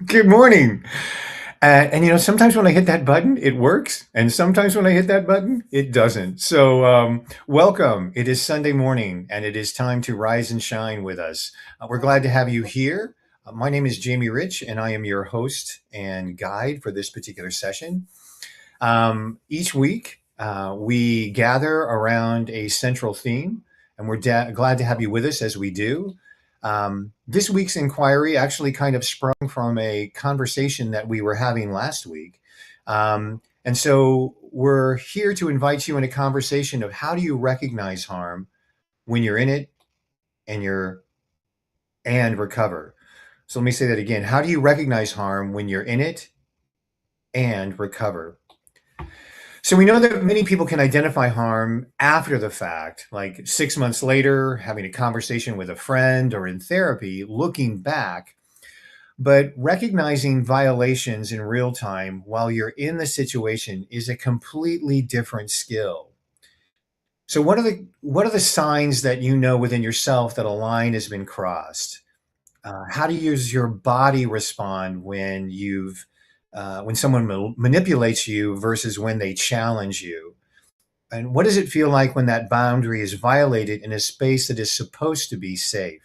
Good morning. Sometimes when I hit that button, it works, and sometimes when I hit that button, it doesn't. Welcome. It is Sunday morning, and it is time to rise and shine with us. We're glad to have you here. My name is Jamie Rich, and I am your host and guide for this particular session. Each week, we gather around a central theme, and glad to have you with us as we do. This week's inquiry actually kind of sprung from a conversation that we were having last week. And so we're here to invite you in a conversation of how do you recognize harm when you're in it and recover. So let me say that again. How do you recognize harm when you're in it and recover? So we know that many people can identify harm after the fact, like 6 months later, having a conversation with a friend or in therapy, looking back. But recognizing violations in real time while you're in the situation is a completely different skill. So what are the signs that you know within yourself that a line has been crossed? How does your body respond when someone manipulates you versus when they challenge you? And what does it feel like when that boundary is violated in a space that is supposed to be safe?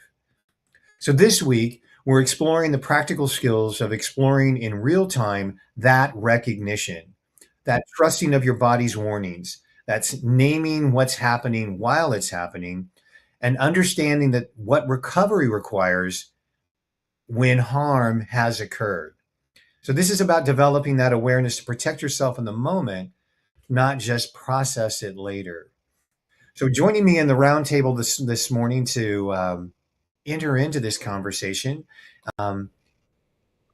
So this week, we're exploring the practical skills of exploring in real time that recognition, that trusting of your body's warnings, that's naming what's happening while it's happening, and understanding that what recovery requires when harm has occurred. So this is about developing that awareness to protect yourself in the moment, not just process it later. So joining me in the roundtable this morning to enter into this conversation um,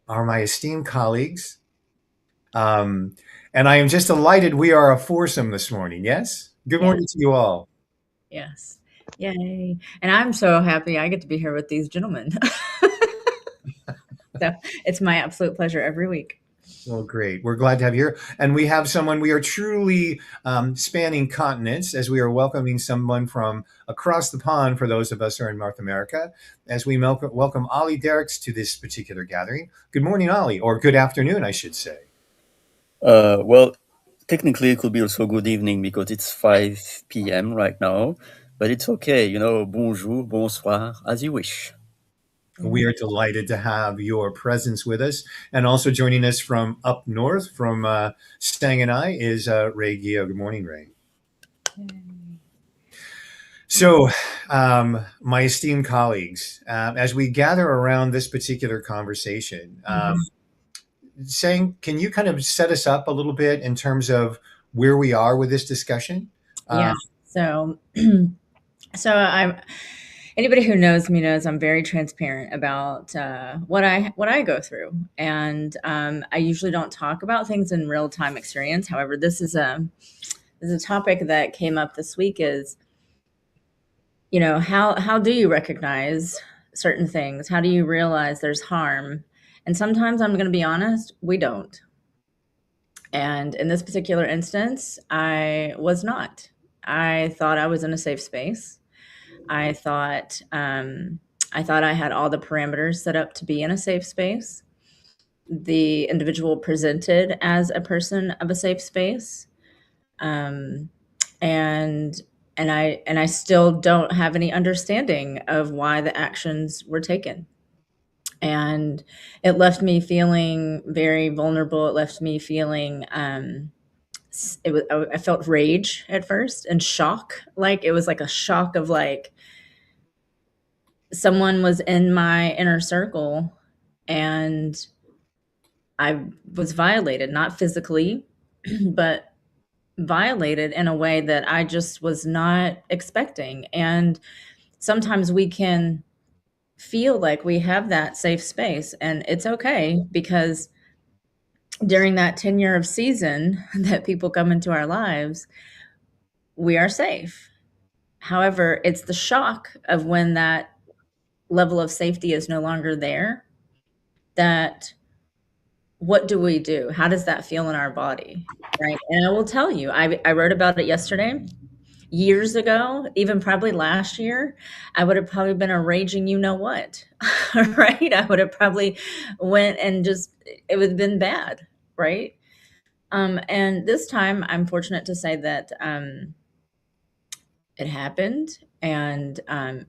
are my esteemed colleagues. Um, and I am just delighted we are a foursome this morning. Yes? Good Yeah, morning to you all. yes. Yay. And I'm so happy I get to be here with these gentlemen. So it's my absolute pleasure every week. Well, great. We're glad to have you here. And we have someone, we are truly spanning continents as we are welcoming someone from across the pond for those of us who are in North America, as we welcome Ollie Derricks to this particular gathering. Good morning, Ollie, or good afternoon, I should say. Well, technically, it could be also good evening because it's 5 p.m. right now, but it's okay. Bonjour, bonsoir, as you wish. We are Mhm. delighted to have your presence with us. And also joining us from up north, from Stang and I, is Ray Gio. Good morning, Ray. Yay. So, my esteemed colleagues, as we gather around this particular conversation, Mhm. saying, can you kind of set us up a little bit in terms of where we are with this discussion? Yeah. Uh, So, so I'm anybody who knows me knows I'm very transparent about what I go through, and I usually don't talk about things in real time experience. However, this is a topic that came up this week. Is how do you recognize certain things? How do you realize there's harm? And sometimes I'm going to be honest, we don't. And in this particular instance, I was not. I thought I was in a safe space. I thought I thought I had all the parameters set up to be in a safe space. The individual presented as a person of a safe space, um, and and I still don't have any understanding of why the actions were taken. And it left me feeling very vulnerable. It left me feeling I felt rage at first and shock. Like it was like a shock of like someone was in my inner circle and I was violated, not physically, but violated in a way that I just was not expecting. And sometimes we can feel like we have that safe space, and it's okay because during that tenure of season that people come into our lives, we are safe. However, it's the shock of when that level of safety is no longer there that what do we do? How does that feel in our body? Right. And I will tell you, I wrote about it yesterday years ago, even probably last year, I would have probably been a raging you know what, right? I would have probably went and just, it would have been bad, right? And this time, I'm fortunate to say that it happened, and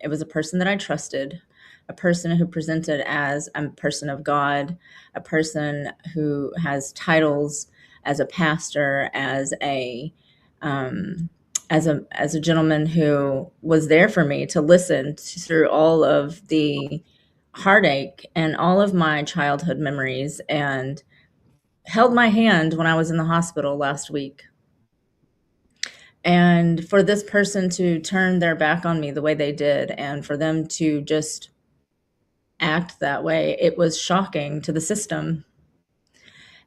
it was a person that I trusted, a person who presented as a person of God, a person who has titles as a pastor, um, as a gentleman who was there for me to listen through all of the heartache and all of my childhood memories, and held my hand when I was in the hospital last week. And for this person to turn their back on me the way they did, and for them to just act that way, it was shocking to the system.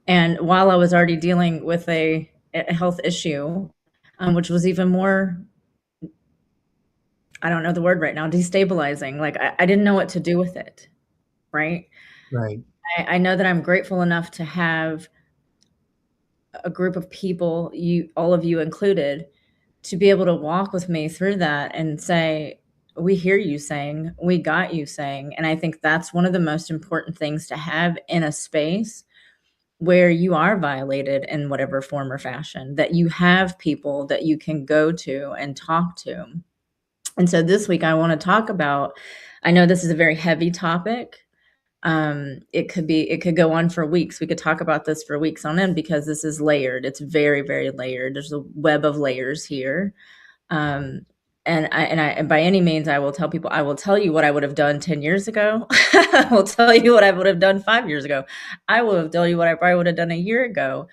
And while I was already dealing with a health issue, which was even more, I don't know the word right now, destabilizing. Like I didn't know what to do with it, right? Right. I know that I'm grateful enough to have a group of people, you, all of you included, to be able to walk with me through that and say, we hear you saying, we got you saying. And I think that's one of the most important things to have in a space where you are violated in whatever form or fashion, that you have people that you can go to and talk to. And so this week I want to talk about, I know this is a very heavy topic. It could go on for weeks. We could talk about this for weeks on end because this is layered. It's very, very layered. There's a web of layers here. Um, and by any means, I will tell people, I will tell you what I would have done 10 years ago. I will tell you what I would have done 5 years ago. I will have tell you what I probably would have done a year ago.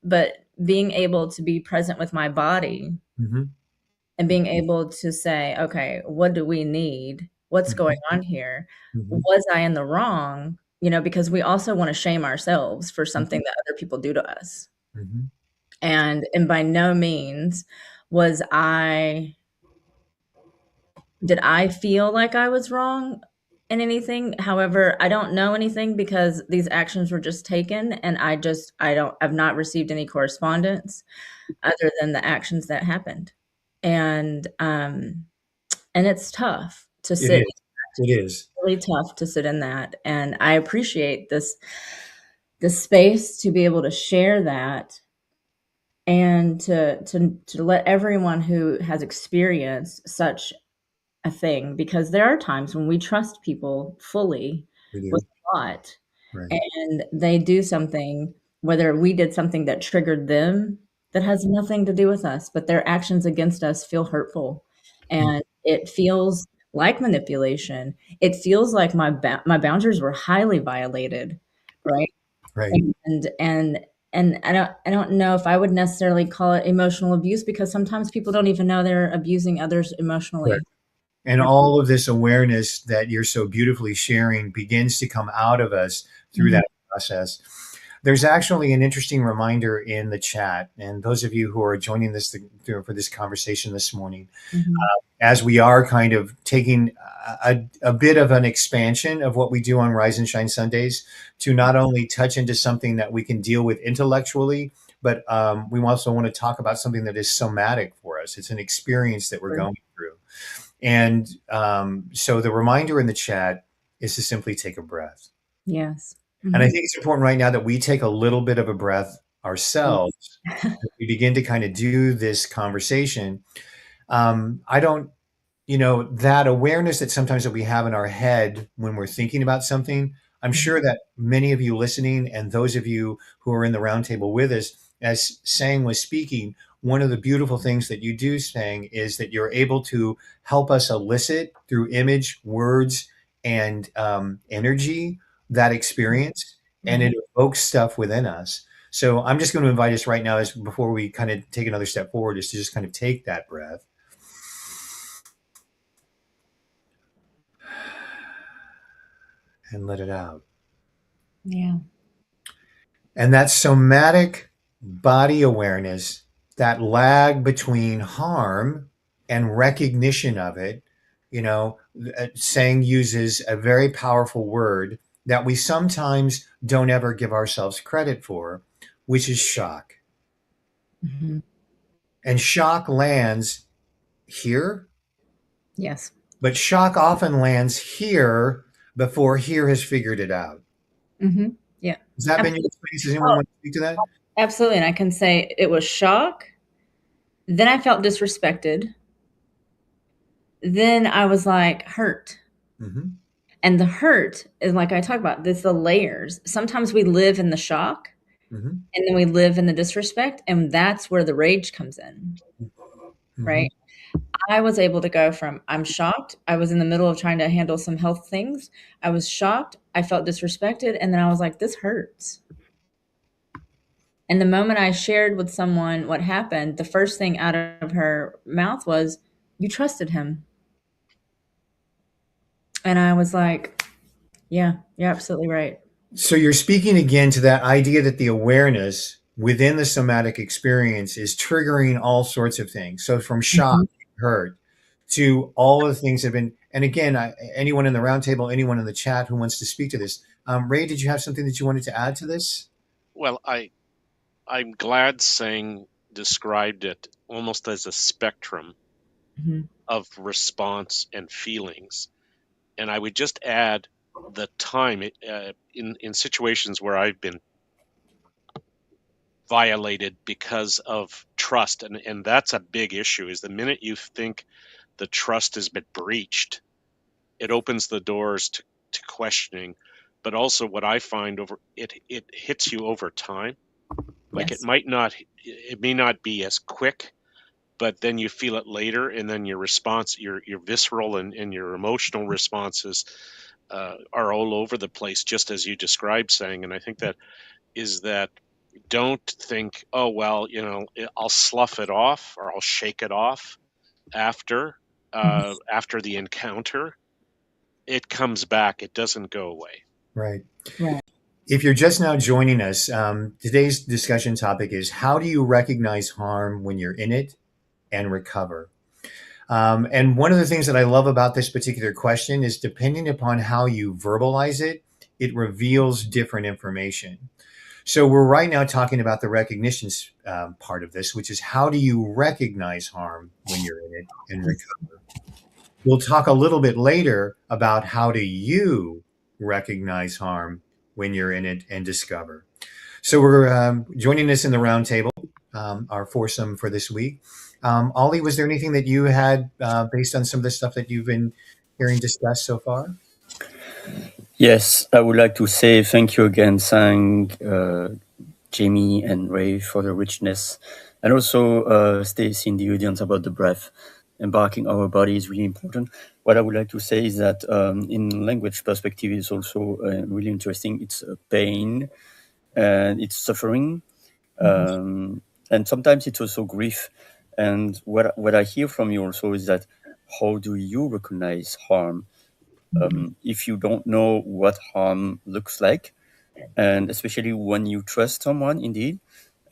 But being able to be present with my body Mm-hmm. and being able to say, okay, what do we need? What's going on here? Mm-hmm. Was I in the wrong? You know, because we also want to shame ourselves for something that other people do to us. Mm-hmm. And by no means was did I feel like I was wrong in anything. However, I don't know anything because these actions were just taken, and I've not received any correspondence other than the actions that happened. And it's tough to It sit, is. It is. really tough to sit in that. And I appreciate this space to be able to share that, and to let everyone who has experienced such a thing, because there are times when we trust people fully We with do. a lot, Right. and they do something, whether we did something that triggered them that has nothing to do with us, but their actions against us feel hurtful, Mm. and it feels like manipulation. It feels like my boundaries were highly violated, right? Right. And I don't know if I would necessarily call it emotional abuse, because sometimes people don't even know they're abusing others emotionally. Correct. And all of this awareness that you're so beautifully sharing begins to come out of us through Mhm, that process. There's actually an interesting reminder in the chat, and those of you who are joining this for this conversation this morning, mhm, as we are kind of taking a bit of an expansion of what we do on Rise and Shine Sundays to not only touch into something that we can deal with intellectually, but we also want to talk about something that is somatic for us. It's an experience that we're sure. going through. And so the reminder in the chat is to simply take a breath. Yes. And I Mhm. think it's important right now that we take a little bit of a breath ourselves. We begin to kind of do this conversation. I don't, that awareness that sometimes that we have in our head when we're thinking about something, I'm Mhm. sure that many of you listening and those of you who are in the roundtable with us, as Sang was speaking, one of the beautiful things that you do, Sang, is that you're able to help us elicit through image, words, and energy that experience, and Right. it evokes stuff within us. So I'm just going to invite us right now, as before we kind of take another step forward, is to just kind of take that breath and let it out. Yeah. And that somatic body awareness, that lag between harm and recognition of it, Sang uses a very powerful word that we sometimes don't ever give ourselves credit for, which is shock. Mhm. And shock lands here, Yes. but shock often lands here before here has figured it out. Mm-hmm. Yeah. Has that been your Absolutely. experience? Does anyone want to speak to that? Absolutely. And I can say it was shock. Then I felt disrespected. Then I was like hurt. Mm-hmm. And the hurt is like I talk about, this the layers. Sometimes we live in the shock Mm-hmm. and then we live in the disrespect, and that's where the rage comes in. Mm-hmm. Right. I was able to go from I'm shocked. I was in the middle of trying to handle some health things. I was shocked. I felt disrespected. And then I was like, this hurts. And the moment I shared with someone what happened, the first thing out of her mouth was, you trusted him. And I was like, yeah, you're absolutely right. So you're speaking again to that idea that the awareness within the somatic experience is triggering all sorts of things. So from shock, hurt, to all of the things that have been. And again, anyone in the roundtable, anyone in the chat who wants to speak to this, Ray, did you have something that you wanted to add to this? Well, I'm glad Sang described it almost as a spectrum of response and feelings. And I would just add the time in situations where I've been violated because of trust, and that's a big issue. Is the minute you think the trust has been breached, it opens the doors to questioning. But also, what I find it hits you over time. Like Yes. it may not be as quick, but then you feel it later, and then your response, your visceral and your emotional responses are all over the place, just as you described, Sang. And I think that don't think, oh well, I'll slough it off or I'll shake it off after the encounter. It comes back. It doesn't go away. Right. Right. If you're just now joining us, today's discussion topic is how do you recognize harm when you're in it and recover? And one of the things that I love about this particular question is depending upon how you verbalize it, it reveals different information. So we're right now talking about the recognition part of this, which is how do you recognize harm when you're in it and recover? We'll talk a little bit later about how do you recognize harm when you're in it and discover. So we're joining us in the roundtable, our foursome for this week. Ollie, was there anything that you had based on some of the stuff that you've been hearing discussed so far? Yes, I would like to say thank you again, Sang, Jamie, and Ray for the richness, and also Stacy in the audience about the breath. Embarking our body is really important. What I would like to say is that in language perspective is also really interesting. It's pain and it's suffering, and sometimes it's also grief. And what I hear from you also is that how do you recognize harm if you don't know what harm looks like, and especially when you trust someone indeed.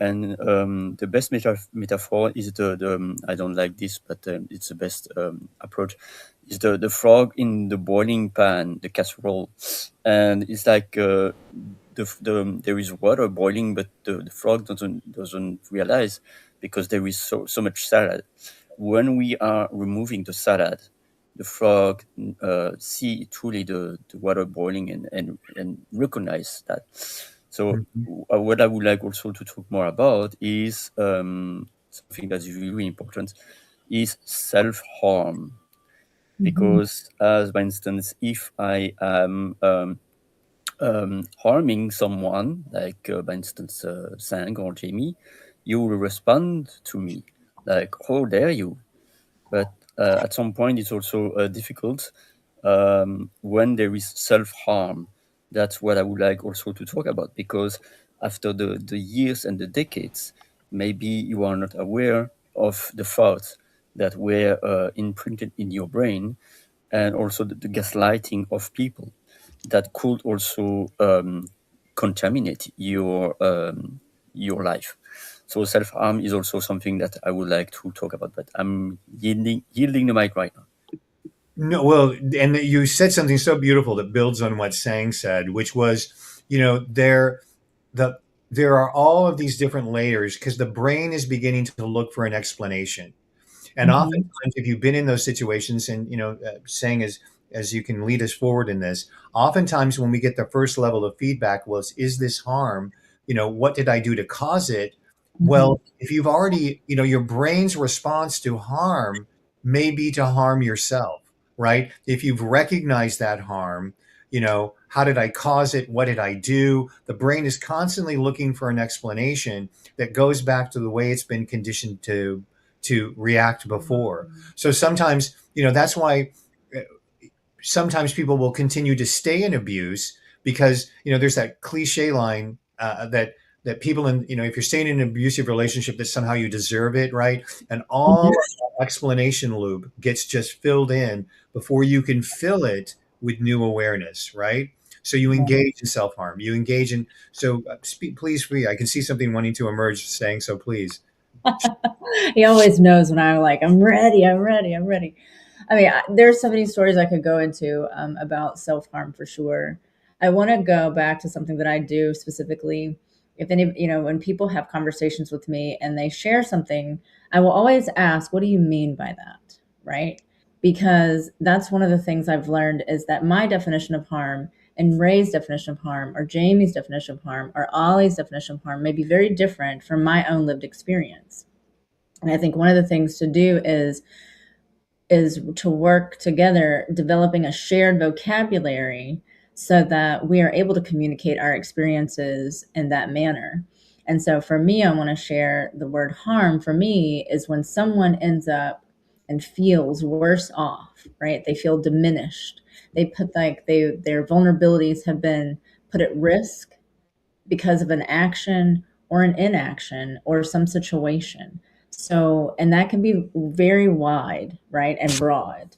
And the best metaphor is the I don't like this, but it's the best approach, is the frog in the boiling pan, the casserole. And it's like there is water boiling, but the frog doesn't realize, because there is so much salad. When we are removing the salad, the frog see truly the water boiling and recognize that. So what I would like also to talk more about is something that is really important, is self-harm. Because as, for instance, if I am harming someone, like for instance Sang or Jamie, you will respond to me like, how dare you? But at some point it's also difficult when there is self-harm. That's what I would like also to talk about, because after the years and the decades, maybe you are not aware of the thoughts that were imprinted in your brain, and also the gaslighting of people that could also contaminate your life. So self-harm is also something that I would like to talk about, but I'm yielding the mic right now. No, well, and you said something so beautiful that builds on what Sang said, which was, the there are all of these different layers because the brain is beginning to look for an explanation. And Mhm. oftentimes, if you've been in those situations, and saying as you can lead us forward in this, oftentimes when we get the first level of feedback was, is this harm? What did I do to cause it? Mhm. Well, if you've already, your brain's response to harm may be to harm yourself, right? If you've recognized that harm, how did I cause it? What did I do? The brain is constantly looking for an explanation that goes back to the way it's been conditioned to react before. So sometimes, that's why uh, sometimes people will continue to stay in abuse because, there's that cliche line that people in, if you're staying in an abusive relationship, that somehow you deserve it, right? And all of that explanation loop gets just filled in before you can fill it with new awareness, right? So you engage in self-harm, you engage in, so speak, please, free. I can see something wanting to emerge saying, so please. He always knows when I'm like, I'm ready, I'm ready, I'm ready. I mean, there's so many stories I could go into about self harm for sure. I want to go back to something that I do specifically. If any, when people have conversations with me and they share something, I will always ask, what do you mean by that? Right? Because that's one of the things I've learned is that my definition of harm and Ray's definition of harm or Jamie's definition of harm or Ollie's definition of harm may be very different from my own lived experience. And I think one of the things to do is to work together developing a shared vocabulary so that we are able to communicate our experiences in that manner. And so for me, I want to share the word harm for me is when someone ends up and feels worse off, right? They feel diminished. They put like their vulnerabilities have been put at risk because of an action or an inaction or some situation. So, and that can be very wide, right, and broad.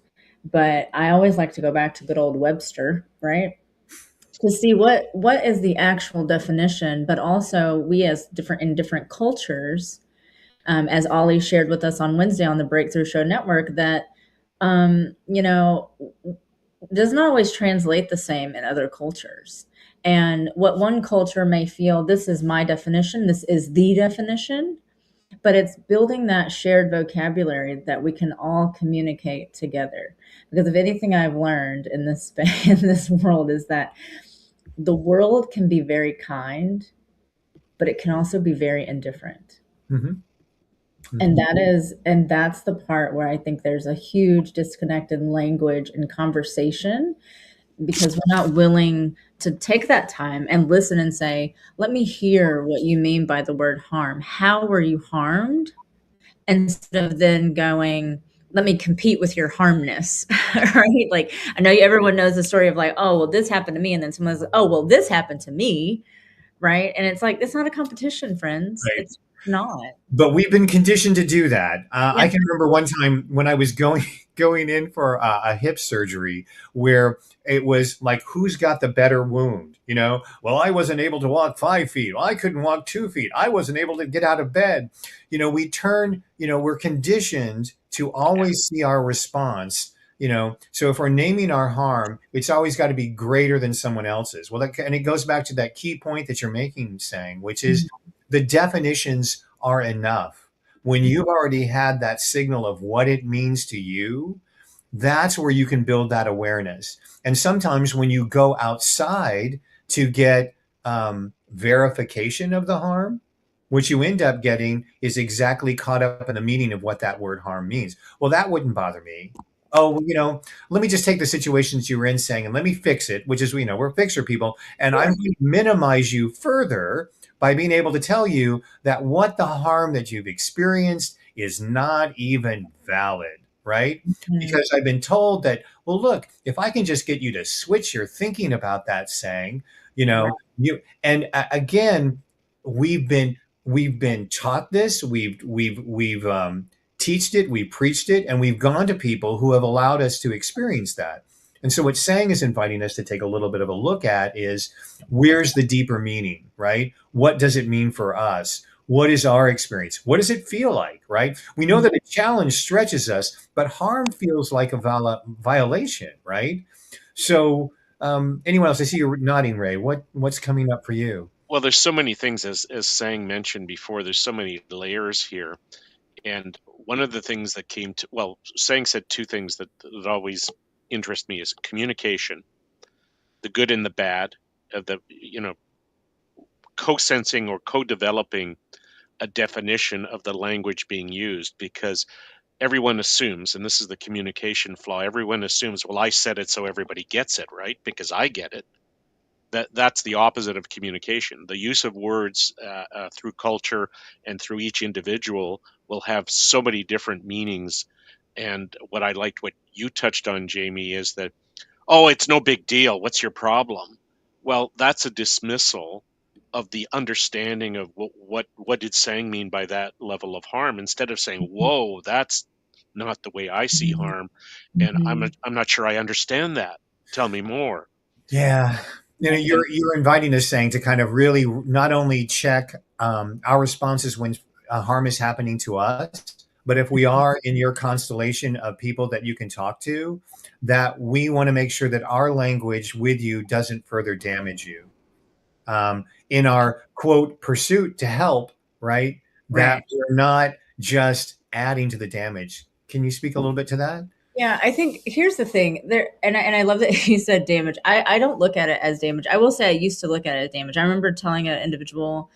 But I always like to go back to good old Webster, right, to see what is the actual definition. But also, we as different in different cultures, as Ollie shared with us on Wednesday on the Breakthrough Show Network, that you know does not always translate the same in other cultures. And what one culture may feel, this is my definition, this is the definition, but it's building that shared vocabulary that we can all communicate together. Because if anything I've learned in this in this world is that the world can be very kind, but it can also be very indifferent. Mm-hmm. And Mm-hmm. that's the part where I think there's a huge disconnect in language and conversation because we're not willing to take that time and listen and say, let me hear what you mean by the word harm. How were you harmed? Instead of then going, let me compete with your harmness, right? Like, I know everyone knows the story of like, oh, well, this happened to me. And then someone's like, oh, well, this happened to me, right? And it's like, it's not a competition, friends. Right. It's not. But we've been conditioned to do that. Yeah. I can remember one time when I was going in for a hip surgery where it was like, who's got the better wound? Well, I wasn't able to walk 5 feet. Well, I couldn't walk 2 feet. I wasn't able to get out of bed. We're conditioned to always see our response. So if we're naming our harm, it's always got to be greater than someone else's. Well, and it goes back to that key point that you're making, saying, which is the definitions are enough. When you've already had that signal of what it means to you, that's where you can build that awareness. And sometimes when you go outside to get verification of the harm, what you end up getting is exactly caught up in the meaning of what that word harm means. Well, that wouldn't bother me. Oh, let me just take the situations you were in saying, and let me fix it, which is, we're fixer people. And I'm going to minimize you further by being able to tell you that what the harm that you've experienced is not even valid, right? Mhm. Because I've been told that, well, look, if I can just get you to switch your thinking about that saying, Right. and again, we've been taught this, we've teached it, we preached it, and we've gone to people who have allowed us to experience that. And so what saying is inviting us to take a little bit of a look at is, where's the deeper meaning, right? What does it mean for us? What is our experience? What does it feel like, right? We know that a challenge stretches us, but harm feels like a violation, right? So anyone else? I see you're nodding, Ray. What's coming up for you? Well, there's so many things, as Sang mentioned before. There's so many layers here, and one of the things that came to Sang said two things that always interest me is communication, the good and the bad, of the co-sensing or co-developing a definition of the language being used, because everyone assumes, and this is the communication flaw, everyone assumes, well, I said it so everybody gets it, right? Because I get it. That's the opposite of communication. The use of words through culture and through each individual will have so many different meanings. And what I liked what you touched on, Jamie, is that, oh, it's no big deal. What's your problem? Well, that's a dismissal of the understanding of what did Sang mean by that level of harm, instead of saying, whoa, that's not the way I see harm, and Mhm. I'm not sure I understand that. Tell me more. Yeah. And You're inviting us, saying, to kind of really not only check our responses when harm is happening to us, but if we are in your constellation of people that you can talk to, that we want to make sure that our language with you doesn't further damage you. In our quote pursuit to help, right? That Right. we're not just adding to the damage. Can you speak a little bit to that? Yeah, I think here's the thing there, and I love that you said damage. I don't look at it as damage. I will say I used to look at it as damage. I remember telling an individual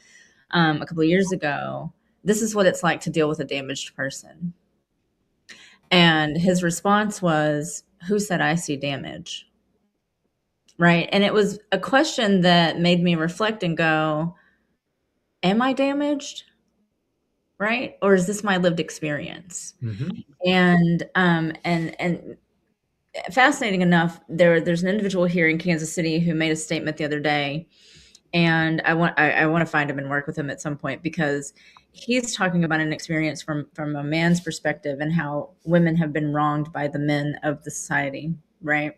a couple of years ago, this is what it's like to deal with a damaged person. And his response was, who said I see damage? Right. And it was a question that made me reflect and go, am I damaged? Right. Or is this my lived experience? Mm-hmm. And fascinating enough, there's an individual here in Kansas City who made a statement the other day, and I want to find him and work with him at some point, because he's talking about an experience from a man's perspective and how women have been wronged by the men of the society, right?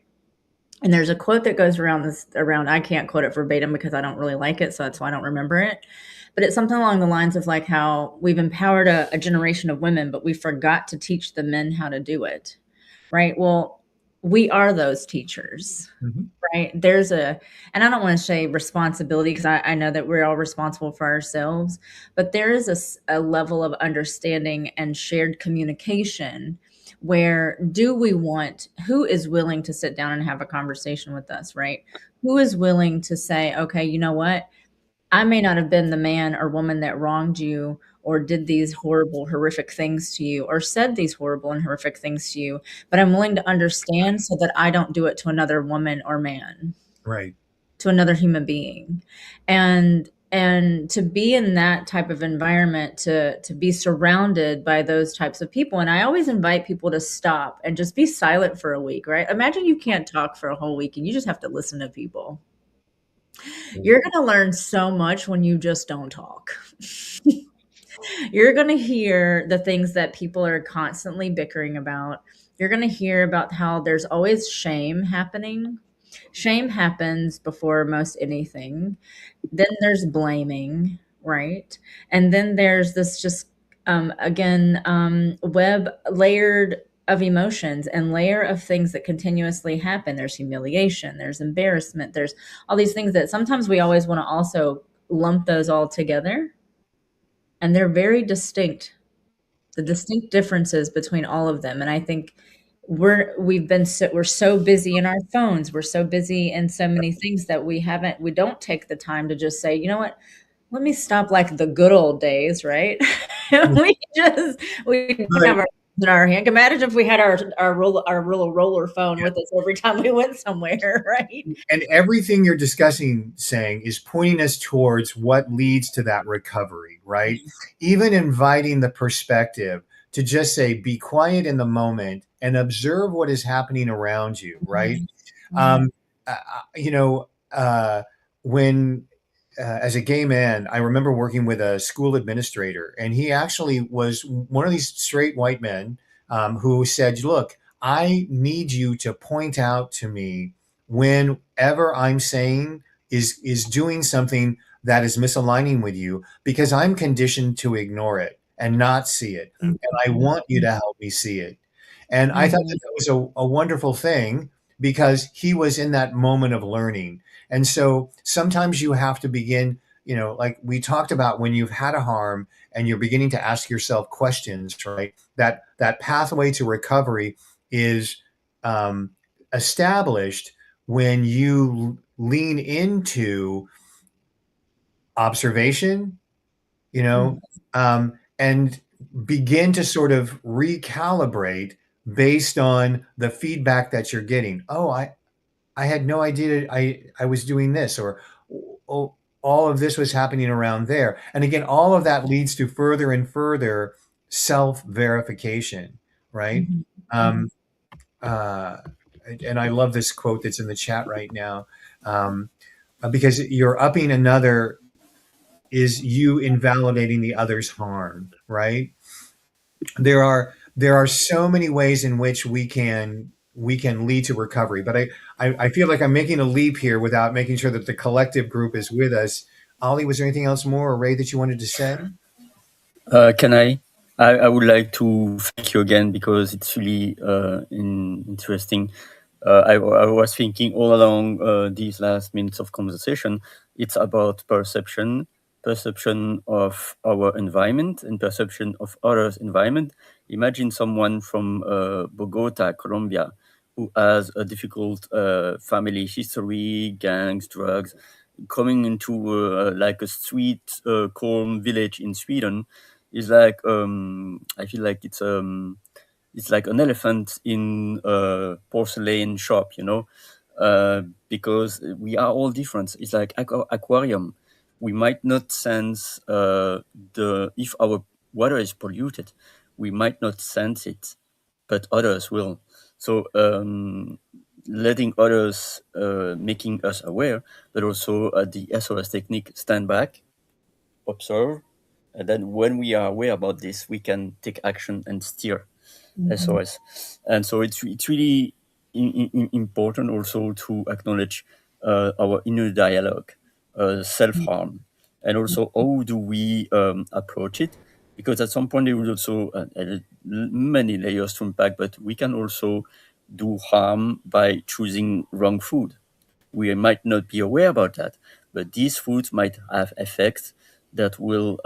And there's a quote that goes around. I can't quote it verbatim because I don't really like it, so that's why I don't remember it. But it's something along the lines of like how we've empowered a generation of women, but we forgot to teach the men how to do it, right? Well, we are those teachers, Mm-hmm. right? And I don't want to say responsibility, because I know that we're all responsible for ourselves, but there is a level of understanding and shared communication where who is willing to sit down and have a conversation with us, right? Who is willing to say, okay, you know what? I may not have been the man or woman that wronged you or did these horrible, horrific things to you or said these horrible and horrific things to you, but I'm willing to understand so that I don't do it to another woman or man, Right. to another human being. And to be in that type of environment, to be surrounded by those types of people. And I always invite people to stop and just be silent for a week, right? Imagine you can't talk for a whole week and you just have to listen to people. You're going to learn so much when you just don't talk. You're going to hear the things that people are constantly bickering about. You're going to hear about how there's always shame happening. Shame happens before most anything. Then there's blaming, right? And then there's this just, web layered of emotions and layer of things that continuously happen. There's humiliation, there's embarrassment, there's all these things that sometimes we always want to also lump those all together. And they're very distinct, the distinct differences between all of them. And I think we're so busy in our phones, we're so busy in so many things that we don't take the time to just say, you know what, let me stop like the good old days, right? We don't have Right. our in our hand. Imagine if we had our roller phone with us every time we went somewhere, right? And everything you're discussing, saying, is pointing us towards what leads to that recovery, right? Even inviting the perspective to just say, be quiet in the moment and observe what is happening around you, right? Mhm. Um, uh, you know, when as a gay man, I remember working with a school administrator, and he actually was one of these straight white men who said, "Look, I need you to point out to me whenever I'm saying is doing something that is misaligning with you, because I'm conditioned to ignore it and not see it, Mhm. and I want you to help me see it." And I thought that Mhm. that was a wonderful thing, because he was in that moment of learning. And so sometimes you have to begin like we talked about, when you've had a harm and you're beginning to ask yourself questions, right? That pathway to recovery is um, established when you lean into observation, and begin to sort of recalibrate based on the feedback that you're getting. Oh, I had no idea I was doing this, or oh, all of this was happening around there. And again, all of that leads to further and further self verification, right? Mhm. Um, uh, and I love this quote that's in the chat right now, because you're upping another is you invalidating the other's harm, right? There are so many ways in which we can lead to recovery, but I feel like I'm making a leap here without making sure that the collective group is with us. Ollie, was there anything else more, or Ray, that you wanted to say? Can I? I would like to thank you again because it's really interesting. I was thinking all along these last minutes of conversation, it's about perception, perception of our environment and perception of others' environment. Imagine someone from Bogota, Colombia, who has a difficult family history, gangs, drugs, coming into like a street calm village in Sweden is like I feel like it's like an elephant in a porcelain shop, because we are all different. It's like aquarium. We might not sense the if our water is polluted, we might not sense it, but others will. So letting others making us aware, but also the SOS technique, stand back, observe, and then when we are aware about this, we can take action and steer SOS. And so it's really important also to acknowledge our inner dialogue, self-harm, and also how do we approach it? Because at some point there will also many layers to unpack, but we can also do harm by choosing wrong food. We might not be aware about that, but these foods might have effects that will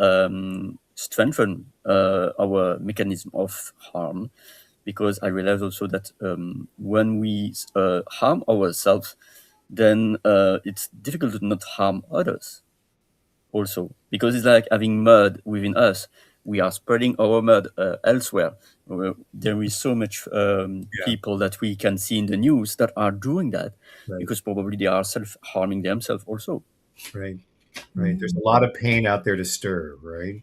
strengthen our mechanism of harm. Because I realize also that when we harm ourselves, then it's difficult to not harm others also. Because it's like having mud within us. We are spreading our mud elsewhere. There is so much people that we can see in the news that are doing that, Right. because probably they are self-harming themselves also. Right. There's a lot of pain out there to stir, right?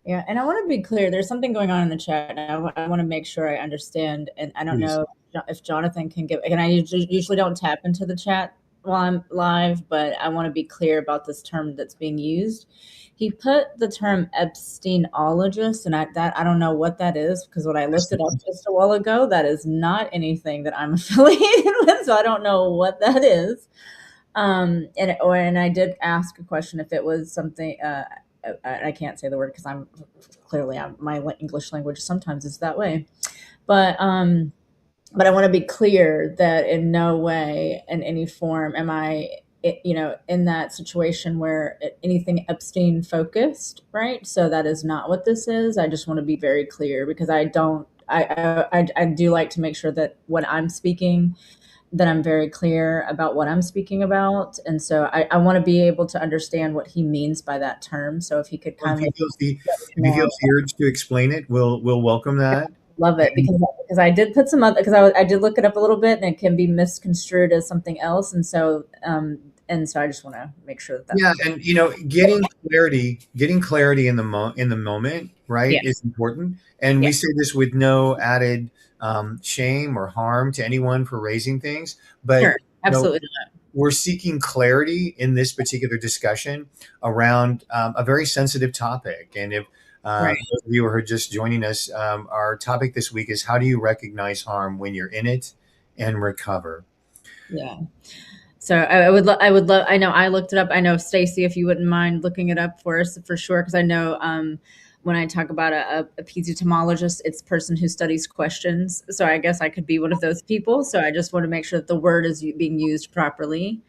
Yeah, and I want to be clear. There's something going on in the chat, and I want to make sure I understand. And I don't Please. know if Jonathan can give. And I usually don't tap into the chat while I'm live, but I want to be clear about this term that's being used. He put the term Epsteinologist, and I don't know what that is, because when I looked it up just a while ago, that is not anything that I'm affiliated with, so I don't know what that is. And I did ask a question if it was something. I can't say the word because I'm clearly my English language sometimes is that way, but I want to be clear that in no way, in any form, am I, in that situation where anything Epstein focused, right? So that is not what this is. I just want to be very clear, because I do like to make sure that when I'm speaking, that I'm very clear about what I'm speaking about. And so I want to be able to understand what he means by that term. So if he could Well, kindly if he feels the urge to explain it, we'll welcome that. love it, because I did put some other, because I did look it up a little bit, and it can be misconstrued as something else. And so I just want to make sure that that's Yeah, and getting clarity in the moment, right, Yeah. is important. And Yeah. we say this with no added shame or harm to anyone for raising things, but Sure, absolutely not. we're seeking clarity in this particular discussion around a very sensitive topic. And if Right. those of you who are just joining us, our topic this week is how do you recognize harm when you're in it and recover? Yeah. So I would love. I know I looked it up. I know, Stacy, if you wouldn't mind looking it up for us for sure, because I know when I talk about a episiotomologist, it's a person who studies questions. So I guess I could be one of those people. So I just want to make sure that the word is being used properly.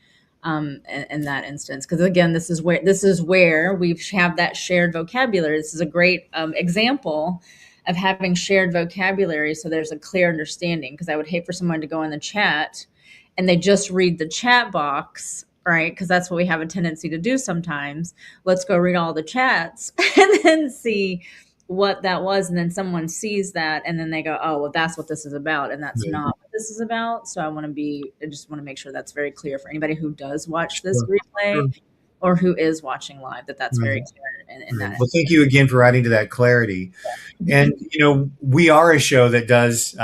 in that instance. Because again, this is where we have that shared vocabulary. This is a great example of having shared vocabulary, so there's a clear understanding. Because I would hate for someone to go in the chat and they just read the chat box, right? Because that's what we have a tendency to do sometimes. Let's go read all the chats and then see what that was, and then someone sees that and then they go, oh well, that's what this is about, and that's not what this is about. So I just want to make sure that's very clear for anybody who does watch this replay or who is watching live, that's very clear in that. Well, thank you again for adding to that clarity. And we are a show that does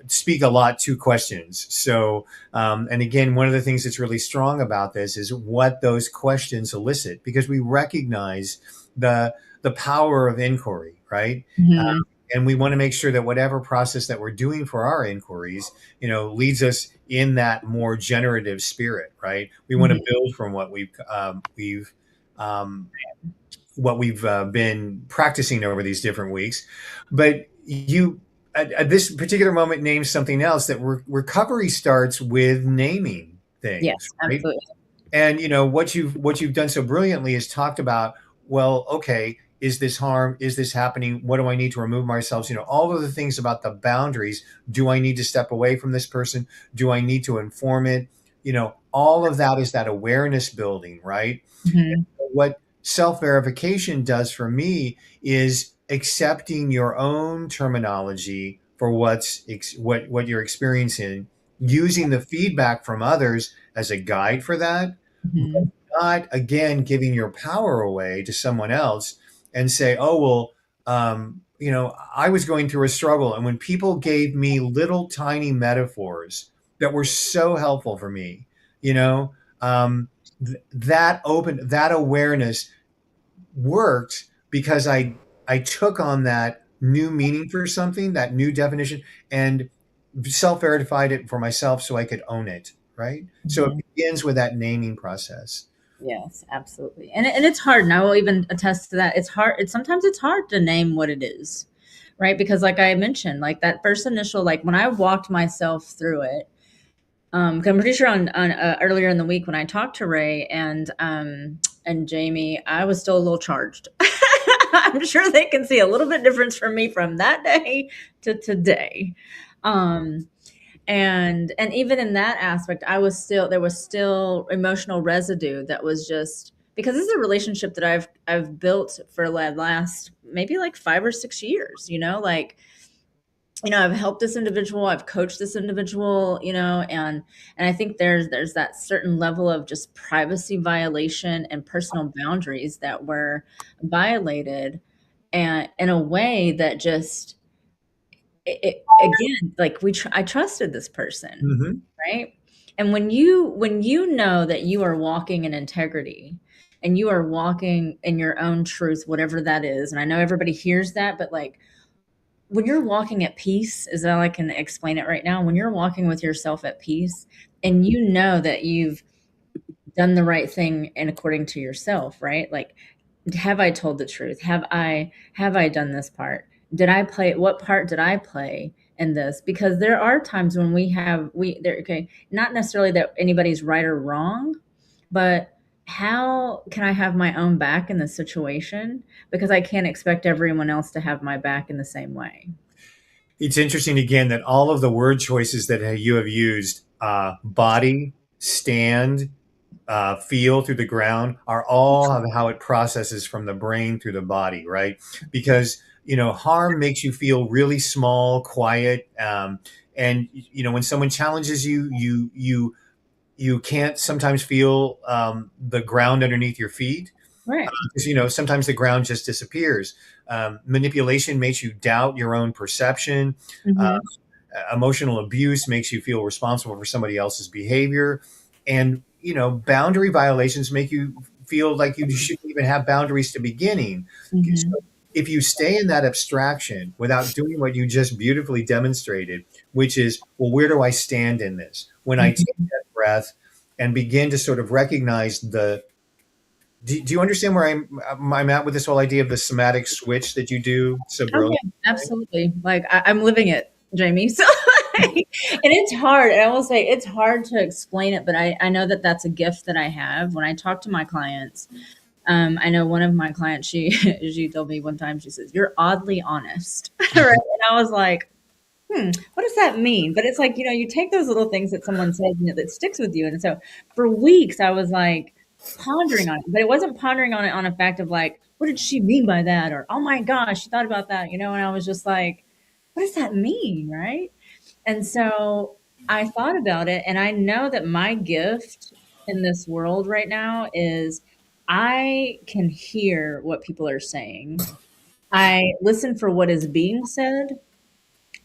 speak a lot to questions. So, and again, one of the things that's really strong about this is what those questions elicit, because we recognize the power of inquiry, right? Mhm. And we want to make sure that whatever process that we're doing for our inquiries, leads us in that more generative spirit, right? We want to build from what we've been practicing over these different weeks. But you, at this particular moment, named something else, that recovery starts with naming things. Yes, right? absolutely. And what you've done so brilliantly is talked about, well, okay, is this harm? Is this happening? What do I need to remove myself? All of the things about the boundaries. Do I need to step away from this person? Do I need to inform it? All of that is that awareness building, right? Mhm. What self-verification does for me is accepting your own terminology for what you're experiencing, using the feedback from others as a guide for that, Mhm. not again giving your power away to someone else and say, oh well, I was going through a struggle, and when people gave me little tiny metaphors that were so helpful for me, that awareness worked, because I took on that new meaning for something, that new definition, and self-verified it for myself so I could own it, right? So it begins with that naming process. Yes, absolutely. And it's hard, and I will even attest to that. It's hard. Sometimes it's hard to name what it is, right? Because like I mentioned, like that first initial, like when I walked myself through it, 'cause I'm pretty sure on earlier in the week when I talked to Ray and Jamie, I was still a little charged. I'm sure they can see a little bit difference from me from that day to today. And even in that aspect, there was still emotional residue that was just, because this is a relationship that I've built for the last maybe like 5 or 6 years, like, I've helped this individual, I've coached this individual, and I think there's that certain level of just privacy violation and personal boundaries that were violated, and in a way that just, again, like I trusted this person, Mm-hmm. right? And when you know that you are walking in integrity and you are walking in your own truth, whatever that is, and I know everybody hears that, but like when you're walking at peace, is how I can explain it right now. When you're walking with yourself at peace and you know that you've done the right thing and according to yourself, right? Like, have I told the truth? Have I done this part? What part did I play in this? Because there are times when okay, not necessarily that anybody's right or wrong, but how can I have my own back in this situation? Because I can't expect everyone else to have my back in the same way. It's interesting again that all of the word choices that you have used, body, stand, feel through the ground, are all of how it processes from the brain through the body, right? Because harm makes you feel really small, quiet, and when someone challenges you, you can't sometimes feel the ground underneath your feet. Right. Because sometimes the ground just disappears. Manipulation makes you doubt your own perception. Mhm. Emotional abuse makes you feel responsible for somebody else's behavior, and boundary violations make you feel like you shouldn't even have boundaries to beginning. Mhm. So if you stay in that abstraction without doing what you just beautifully demonstrated, which is, well, where do I stand in this? When I take that breath and begin to sort of recognize do you understand where I'm at with this whole idea of the somatic switch that you do so Oh brilliantly? yeah, absolutely. Like I'm living it, Jamie. So And it's hard. And I will say it's hard to explain it, but I know that that's a gift that I have when I talk to my clients. I know one of my clients, she told me one time, she says, "You're oddly honest." Right? And I was like, what does that mean? But it's like, you take those little things that someone says and that sticks with you. And so for weeks I was like pondering on it, but it wasn't pondering on it on a fact of like, what did she mean by that? Or, oh my gosh, she thought about that, and I was just like, what does that mean? Right. And so I thought about it, and I know that my gift in this world right now is I can hear what people are saying. I listen for what is being said.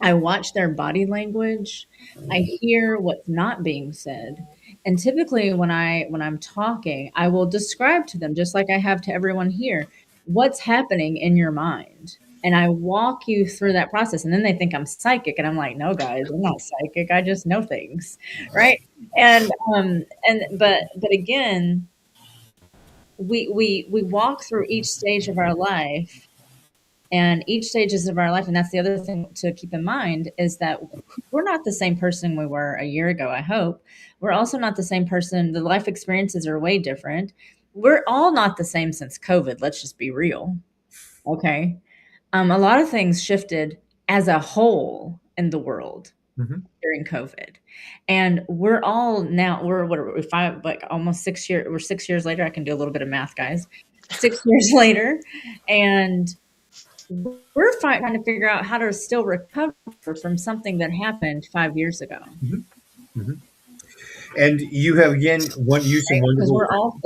I watch their body language. I hear what's not being said. And typically when I'm talking, I will describe to them, just like I have to everyone here, what's happening in your mind. And I walk you through that process. And then they think I'm psychic. And I'm like, no, guys, I'm not psychic. I just know things. Right. But again, we walk through each stage of our life, and each stages of our life, and that's the other thing to keep in mind, is that we're not the same person we were a year ago, I hope. We're also not the same person. The life experiences are way different. We're all not the same since COVID. Let's just be real. Okay. A lot of things shifted as a whole in the world during COVID. And we're all now, what are we, almost 6 years, we're 6 years later. I can do a little bit of math, guys. 6 years later. And we're trying to figure out how to still recover from something that happened 5 years ago. And you have again used some Because wonderful. we're all.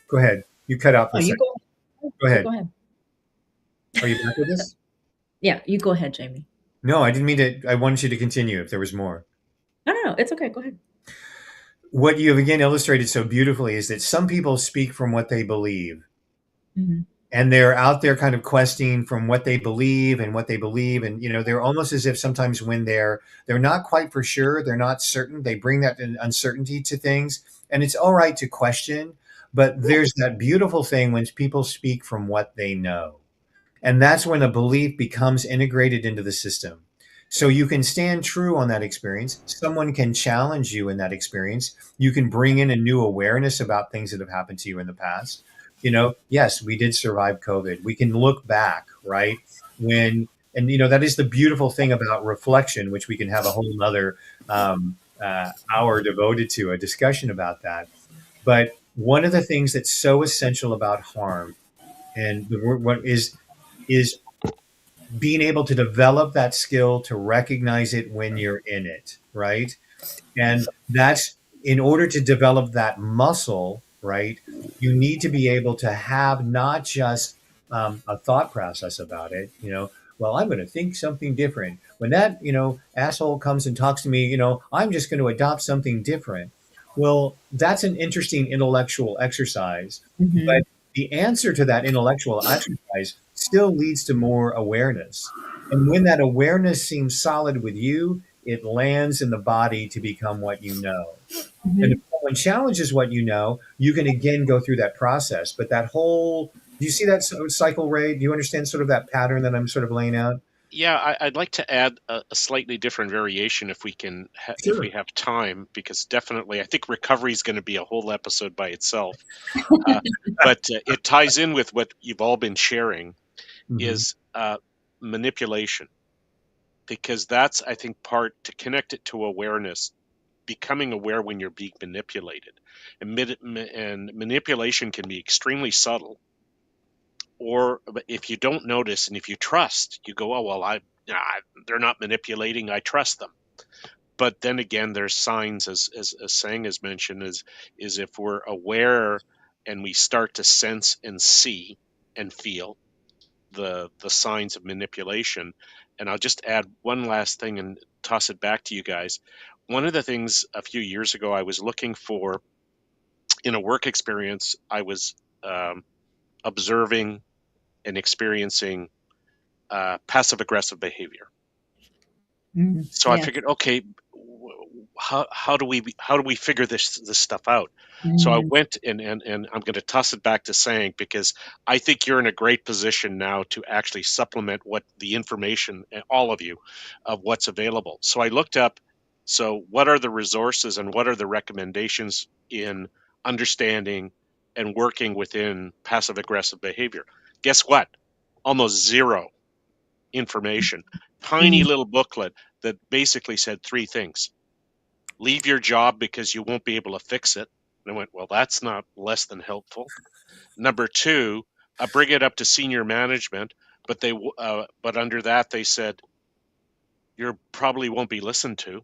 Go ahead. You cut out for Oh, a you second. Go ahead. Go ahead. Are you back with us? Yeah, you go ahead, Jamie. No, I didn't mean to. I wanted you to continue if there was more. No, it's okay. Go ahead. What you have again illustrated so beautifully is that some people speak from what they believe. And they're out there kind of questing from what they believe and what they believe. And, they're almost as if sometimes when they're not quite for sure, they're not certain, they bring that uncertainty to things. And it's all right to question, but there's that beautiful thing when people speak from what they know. And that's when a belief becomes integrated into the system. So you can stand true on that experience. Someone can challenge you in that experience. You can bring in a new awareness about things that have happened to you in the past. Yes, we did survive COVID. We can look back, right? That is the beautiful thing about reflection, which we can have a whole nother hour devoted to a discussion about that. But one of the things that's so essential about harm, and what is being able to develop that skill to recognize it when you're in it, right? And that's in order to develop that muscle, right? You need to be able to have not just a thought process about it, well, I'm going to think something different. When that, asshole comes and talks to me, I'm just going to adopt something different. Well, that's an interesting intellectual exercise. But the answer to that intellectual exercise still leads to more awareness. And when that awareness seems solid with you, it lands in the body to become what you know. And if someone challenges what you know, you can again go through that process. But that whole, do you see that cycle, Ray? Do you understand sort of that pattern that I'm sort of laying out? Yeah, I'd like to add a slightly different variation if we can, if we have time, because definitely I think recovery is going to be a whole episode by itself. But it ties in with what you've all been sharing, is manipulation, because that's, I think, part to connect it to awareness, becoming aware when you're being manipulated, and manipulation can be extremely subtle. Or if you don't notice and if you trust, you go, oh, well, they're not manipulating, I trust them. But then again, there's signs, as Sang has mentioned, is if we're aware and we start to sense and see and feel the signs of manipulation. And I'll just add one last thing and toss it back to you guys. One of the things a few years ago I was looking for in a work experience, I was observing and experiencing passive aggressive behavior. So I figured, okay, how do we figure this stuff out? So I went and I'm going to toss it back to Sang, because I think you're in a great position now to actually supplement what the information, all of you, of what's available. So I looked up, so what are the resources and what are the recommendations in understanding and working within passive aggressive behavior? Guess what? Almost zero information. Tiny little booklet that basically said three things: leave your job because you won't be able to fix it. And I went, well, that's not less than helpful. Number two, bring it up to senior management, but but under that they said you probably won't be listened to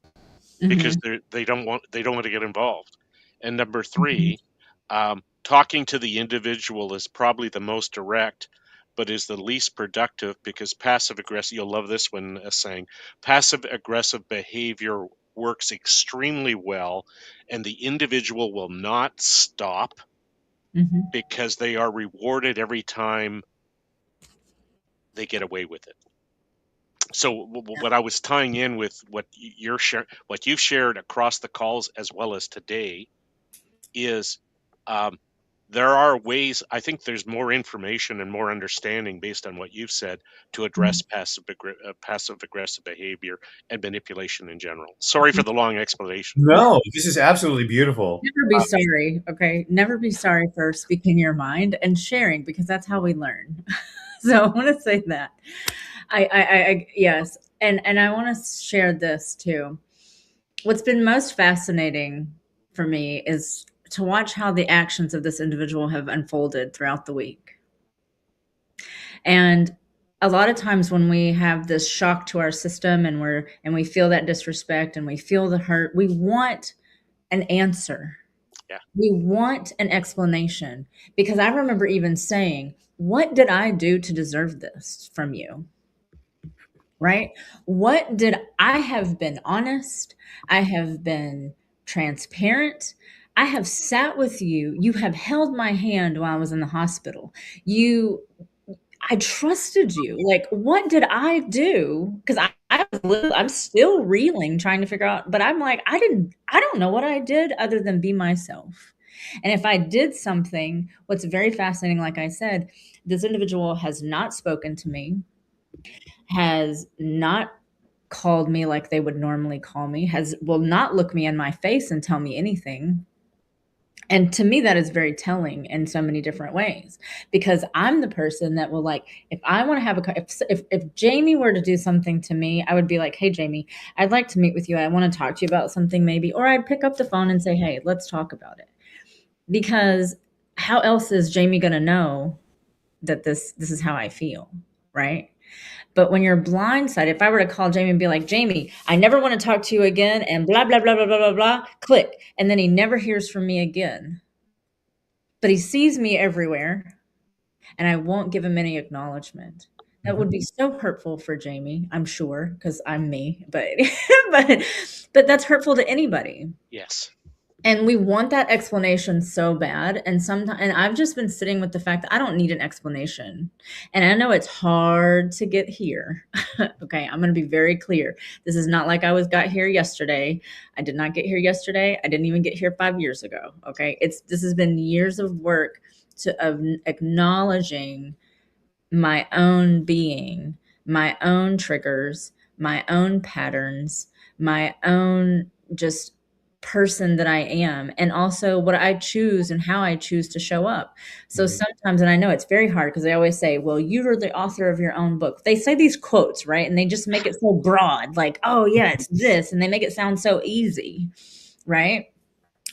because they don't want to get involved. And number three, talking to the individual is probably the most direct, but is the least productive, because passive aggressive, you'll love this one, saying passive aggressive behavior works extremely well, and the individual will not stop because they are rewarded every time they get away with it. So what I was tying in with what you've shared across the calls as well as today is, there are ways. I think there's more information and more understanding based on what you've said to address passive aggressive behavior and manipulation in general. Sorry for the long explanation. No, this is absolutely beautiful. Never be sorry, okay? Never be sorry for speaking your mind and sharing, because that's how we learn. So I want to say that. Yes, and I want to share this too. What's been most fascinating for me is to watch how the actions of this individual have unfolded throughout the week. And a lot of times when we have this shock to our system and we feel that disrespect and we feel the hurt, we want an answer. Yeah. We want an explanation, because I remember even saying, what did I do to deserve this from you? Right? What did I have been honest? I have been transparent. I have sat with you. You have held my hand while I was in the hospital. I trusted you. Like, what did I do? Because I'm still reeling, trying to figure out. But I'm like, I don't know what I did other than be myself. And if I did something, what's very fascinating, like I said, this individual has not spoken to me, has not called me like they would normally call me, will not look me in my face and tell me anything. And to me, that is very telling in so many different ways, because I'm the person that will, like, if I want to have if Jamie were to do something to me, I would be like, hey, Jamie, I'd like to meet with you. I want to talk to you about something maybe, or I'd pick up the phone and say, hey, let's talk about it. Because how else is Jamie going to know that this is how I feel, right? But when you're blindsided, if I were to call Jamie and be like, Jamie, I never want to talk to you again, and blah, blah, blah, blah, blah, blah, blah, click. And then he never hears from me again. But he sees me everywhere, and I won't give him any acknowledgement. That would be so hurtful for Jamie, I'm sure, because I'm me. But but that's hurtful to anybody. Yes. And we want that explanation so bad. And I've just been sitting with the fact that I don't need an explanation. And I know it's hard to get here. Okay, I'm going to be very clear. This is not like got here yesterday. I did not get here yesterday. I didn't even get here 5 years ago. Okay, this has been years of work of acknowledging my own being, my own triggers, my own patterns, my own just person that I am, and also what I choose and how I choose to show up. So sometimes, and I know it's very hard because they always say, well, you're the author of your own book. They say these quotes, right? And they just make it so broad, like, oh yeah, it's this. And they make it sound so easy, right?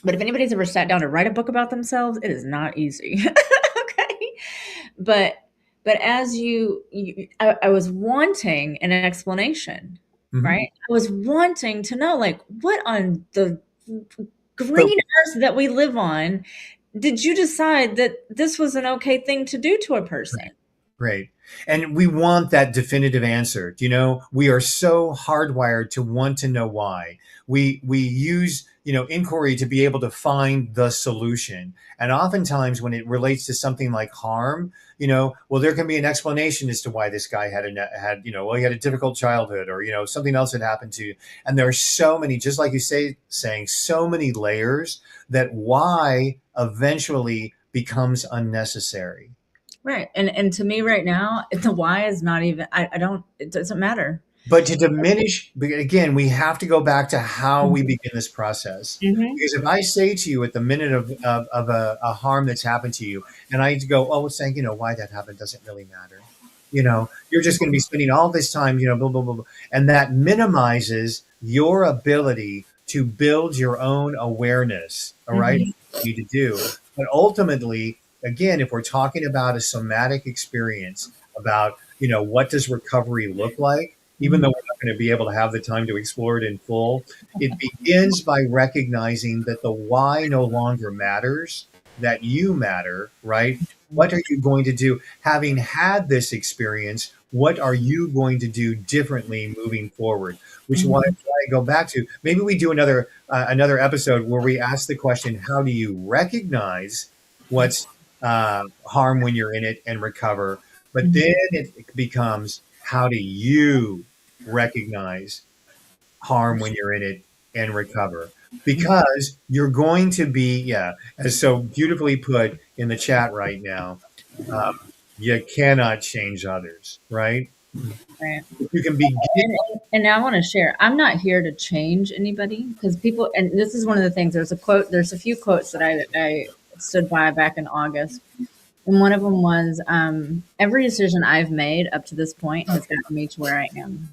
But if anybody's ever sat down to write a book about themselves, it is not easy. Okay. But as I was wanting an explanation, right? I was wanting to know, like, what on the green earth that we live on did you decide that this was an okay thing to do to a person? Right. And we want that definitive answer. We are so hardwired to want to know why. We use, inquiry to be able to find the solution. And oftentimes when it relates to something like harm, well, there can be an explanation as to why this guy well, he had a difficult childhood, or, something else had happened to you. And there are so many, just like you saying so many layers that why eventually becomes unnecessary. Right. And to me right now, the why is not even, it doesn't matter. But to diminish, again, we have to go back to how we begin this process. Mm-hmm. Because if I say to you at the minute of a harm that's happened to you, and I go, oh, saying, why that happened doesn't really matter. You're just going to be spending all this time, blah, blah, blah, blah. And that minimizes your ability to build your own awareness, all right, what you need to do. But ultimately, again, if we're talking about a somatic experience, about, what does recovery look like, even though we're not going to be able to have the time to explore it in full, it begins by recognizing that the why no longer matters, that you matter, right? What are you going to do? Having had this experience, what are you going to do differently moving forward? Which is why I go back to, maybe we do another episode where we ask the question, how do you recognize what's harm when you're in it and recover? But then it becomes, how do you recognize harm when you're in it and recover? Because you're going to be, as so beautifully put in the chat right now, you cannot change others, right? Right. You can begin. And now I want to share, I'm not here to change anybody, because people, and this is one of the things, there's a few quotes that I stood by back in August. And one of them was, every decision I've made up to this point has gotten me to where I am.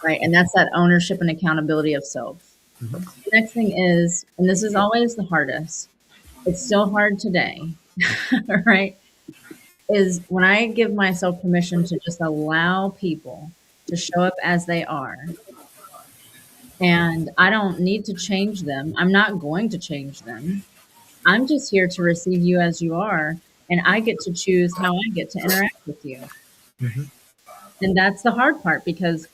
Right. And that's that ownership and accountability of self. The next thing is, and this is always the hardest, it's still hard today, right? Is when I give myself permission to just allow people to show up as they are. And I don't need to change them. I'm not going to change them. I'm just here to receive you as you are. And I get to choose how I get to interact with you. And that's the hard part, because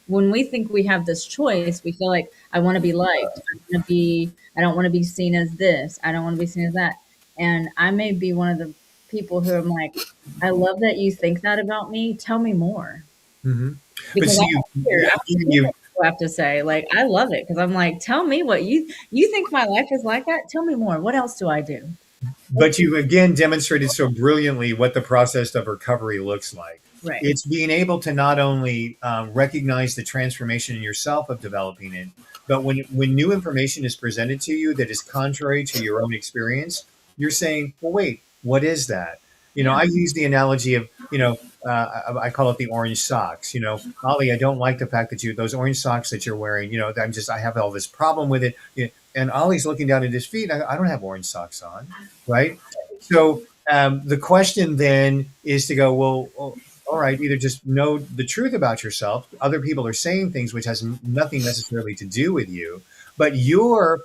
when we think we have this choice, we feel like, I want to be liked. I don't want to be seen as this. I don't want to be seen as that. And I may be one of the people who I'm like, I love that you think that about me. Tell me more. Because I have to say, like, I love it, because I'm like, tell me what you think my life is like that. Tell me more. What else do I do? But you again demonstrated so brilliantly what the process of recovery looks like. Right. It's being able to not only recognize the transformation in yourself of developing it, but when new information is presented to you that is contrary to your own experience, you're saying, well, wait, what is that? I use the analogy of, I call it the orange socks. Ollie, I don't like the fact that those orange socks that you're wearing, I have all this problem with it. And Ollie's looking down at his feet. I don't have orange socks on, right? So the question then is to go, well, all right, either just know the truth about yourself. Other people are saying things which has nothing necessarily to do with you, but you're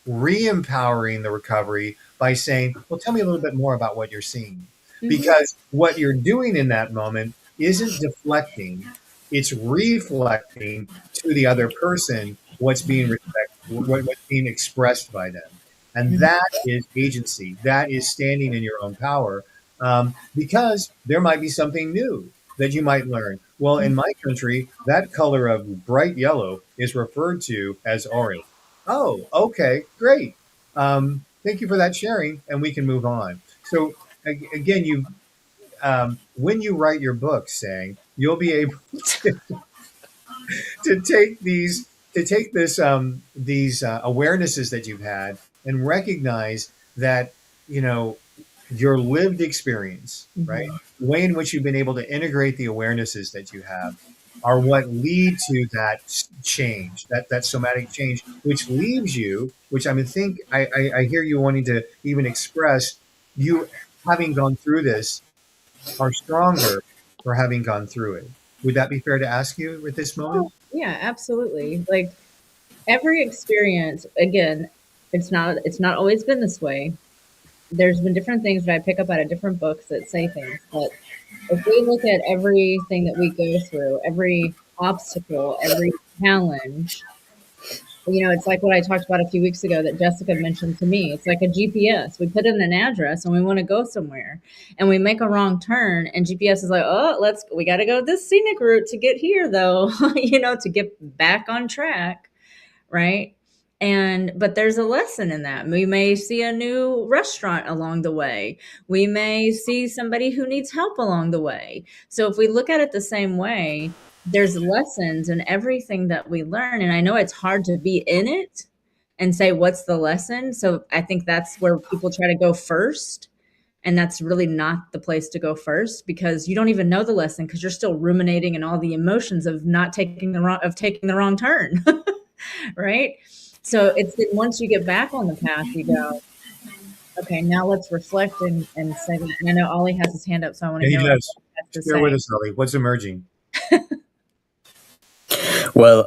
re-empowering the recovery by saying, well, tell me a little bit more about what you're seeing. Because what you're doing in that moment isn't deflecting, it's reflecting to the other person what's being expressed by them. And that is agency. That is standing in your own power, because there might be something new that you might learn. Well, in my country, that color of bright yellow is referred to as orange. Oh, okay, great. Thank you for that sharing, and we can move on. So again, when you write your book, saying you'll be able to take these awarenesses that you've had and recognize that your lived experience, right, the way in which you've been able to integrate the awarenesses that you have are what lead to that change, that somatic change, which leaves you, which I hear you wanting to even express, you having gone through this are stronger for having gone through it. Would that be fair to ask you at this moment? Oh, yeah, absolutely. Like, every experience, again, it's not always been this way. There's been different things that I pick up out of different books that say things. But if we look at everything that we go through, every obstacle, every challenge, It's like what I talked about a few weeks ago that Jessica mentioned to me. It's like a GPS. We put in an address and we want to go somewhere and we make a wrong turn and GPS is like, oh, we got to go this scenic route to get here though, to get back on track. Right. But there's a lesson in that. We may see a new restaurant along the way. We may see somebody who needs help along the way. So if we look at it the same way, there's lessons in everything that we learn. And I know it's hard to be in it and say, what's the lesson? So I think that's where people try to go first. And that's really not the place to go first because you don't even know the lesson because you're still ruminating and all the emotions of taking the wrong turn. Right? So it's then once you get back on the path, you go, okay, now let's reflect and say, and I know Ollie has his hand up, so I want to Yeah, hear he what does. he has to Share with say. us, Ollie. What's emerging? Well,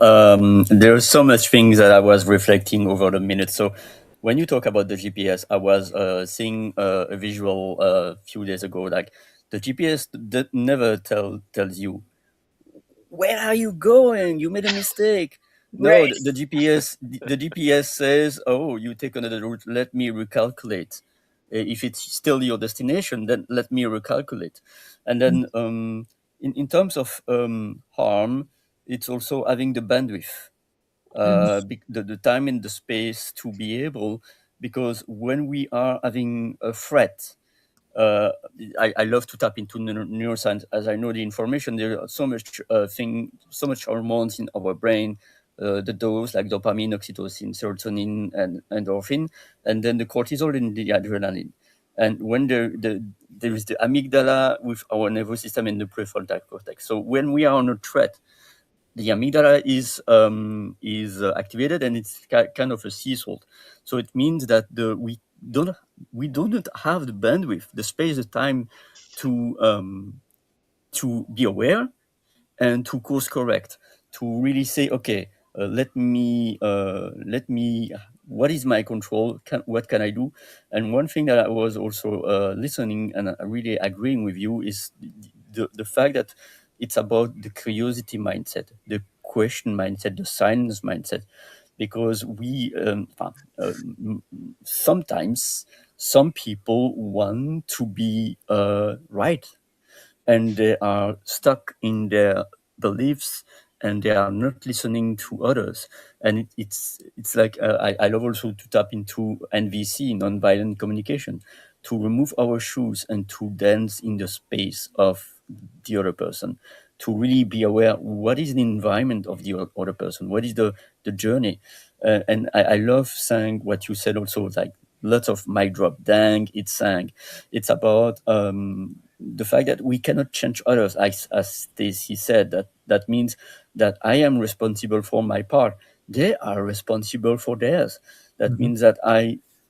there are so much things that I was reflecting over the minutes. So when you talk about the GPS, I was seeing a visual a few days ago. Like the GPS never tells you, where are you going? You made a mistake. No, Right. the GPS says, oh, you take another route. Let me recalculate. If it's still your destination, then let me recalculate. And then in terms of harm, it's also having the bandwidth, the time and the space to be able, because when we are having a threat, uh, I love to tap into neuroscience as I know the information. There are so much hormones in our brain, the dose like dopamine, oxytocin, serotonin, and endorphin, and then the cortisol and the adrenaline. And when there is the amygdala with our nervous system and the prefrontal cortex. So when we are on a threat, the amygdala is activated and it's kind of a sea salt. So it means that we don't have the bandwidth, the space, the time to be aware and to course correct, to really say, okay, let me, what is my control? What can I do? And one thing that I was also listening and really agreeing with you is the fact that it's about the curiosity mindset, the question mindset, the science mindset, because we sometimes some people want to be right, and they are stuck in their beliefs and they are not listening to others. And it's like I love also to tap into NVC, nonviolent communication, to remove our shoes and to dance in the space of the other person, to really be aware what is the environment of the other person, what is the journey. And I love saying what you said also, like lots of mic drop dang, it's about the fact that we cannot change others, as Stacy said, that means that I am responsible for my part, they are responsible for theirs. That means that